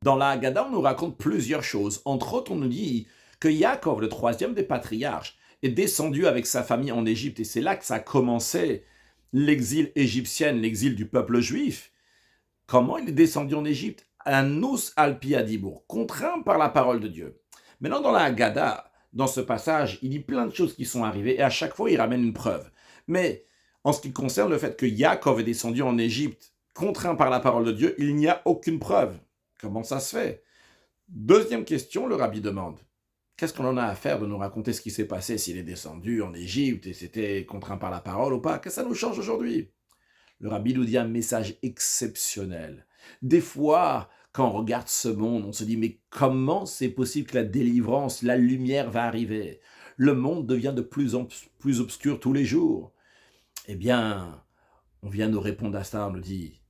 Dans la Haggadah, on nous raconte plusieurs choses. Entre autres, on nous dit que Yaakov, le troisième des patriarches, est descendu avec sa famille en Égypte. Et c'est là que ça a commencé l'exil égyptien, l'exil du peuple juif. Comment il est descendu en Égypte? Anous alpi adibour, contraint par la parole de Dieu. Maintenant, dans la Haggadah, dans ce passage, il dit plein de choses qui sont arrivées et à chaque fois, il ramène une preuve. Mais en ce qui concerne le fait que Yaakov est descendu en Égypte, contraint par la parole de Dieu, il n'y a aucune preuve. Comment ça se fait? Deuxième question, le rabbi demande. Qu'est-ce qu'on en a à faire de nous raconter ce qui s'est passé s'il est descendu en Égypte et c'était contraint par la parole ou pas? Qu'est-ce que ça nous change aujourd'hui? Le rabbi nous dit un message exceptionnel. Des fois, quand on regarde ce monde, on se dit, mais comment c'est possible que la délivrance, la lumière va arriver? Le monde devient de plus en plus obscur tous les jours. Eh bien, on vient nous répondre à ça, on nous dit,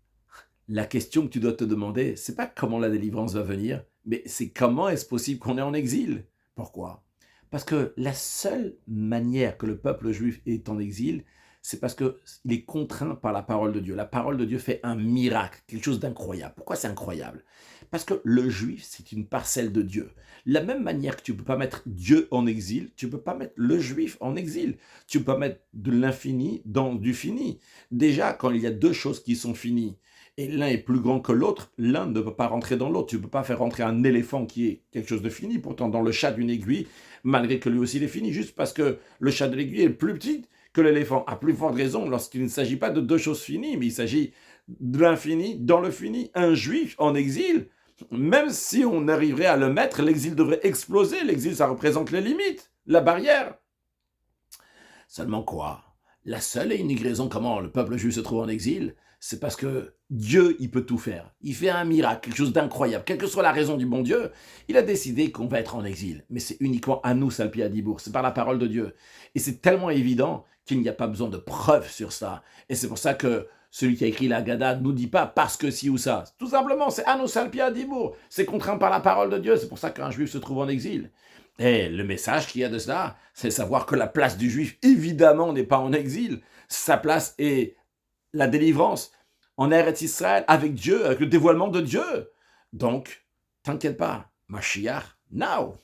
la question que tu dois te demander, c'est pas comment la délivrance va venir, mais c'est comment est-ce possible qu'on est en exil? Pourquoi? Parce que la seule manière que le peuple juif est en exil, c'est parce qu'il est contraint par la parole de Dieu. La parole de Dieu fait un miracle, quelque chose d'incroyable. Pourquoi c'est incroyable? Parce que le juif, c'est une parcelle de Dieu. De la même manière que tu ne peux pas mettre Dieu en exil, tu ne peux pas mettre le juif en exil. Tu ne peux pas mettre de l'infini dans du fini. Déjà, quand il y a deux choses qui sont finies, et l'un est plus grand que l'autre, l'un ne peut pas rentrer dans l'autre. Tu ne peux pas faire rentrer un éléphant qui est quelque chose de fini, pourtant dans le chat d'une aiguille, malgré que lui aussi il est fini, juste parce que le chat de l'aiguille est plus petit que l'éléphant. À plus forte raison, lorsqu'il ne s'agit pas de deux choses finies, mais il s'agit de l'infini dans le fini. Un juif en exil, même si on arriverait à le mettre, l'exil devrait exploser. L'exil, ça représente les limites, la barrière. Seulement quoi? La seule et unique raison comment le peuple juif se trouve en exil, c'est parce que Dieu, il peut tout faire. Il fait un miracle, quelque chose d'incroyable. Quelle que soit la raison du bon Dieu, il a décidé qu'on va être en exil. Mais c'est uniquement à nous, Salpi Adibour. C'est par la parole de Dieu. Et c'est tellement évident qu'il n'y a pas besoin de preuves sur ça. Et c'est pour ça que celui qui a écrit la Haggadah ne nous dit pas parce que ci ou ça. Tout simplement, c'est à nous, Salpi Adibour. C'est contraint par la parole de Dieu. C'est pour ça qu'un juif se trouve en exil. Et le message qu'il y a de cela, c'est savoir que la place du juif, évidemment, n'est pas en exil. Sa place est la délivrance en Eretz Israël, avec Dieu, avec le dévoilement de Dieu. Donc, t'inquiète pas, Mashiach, now!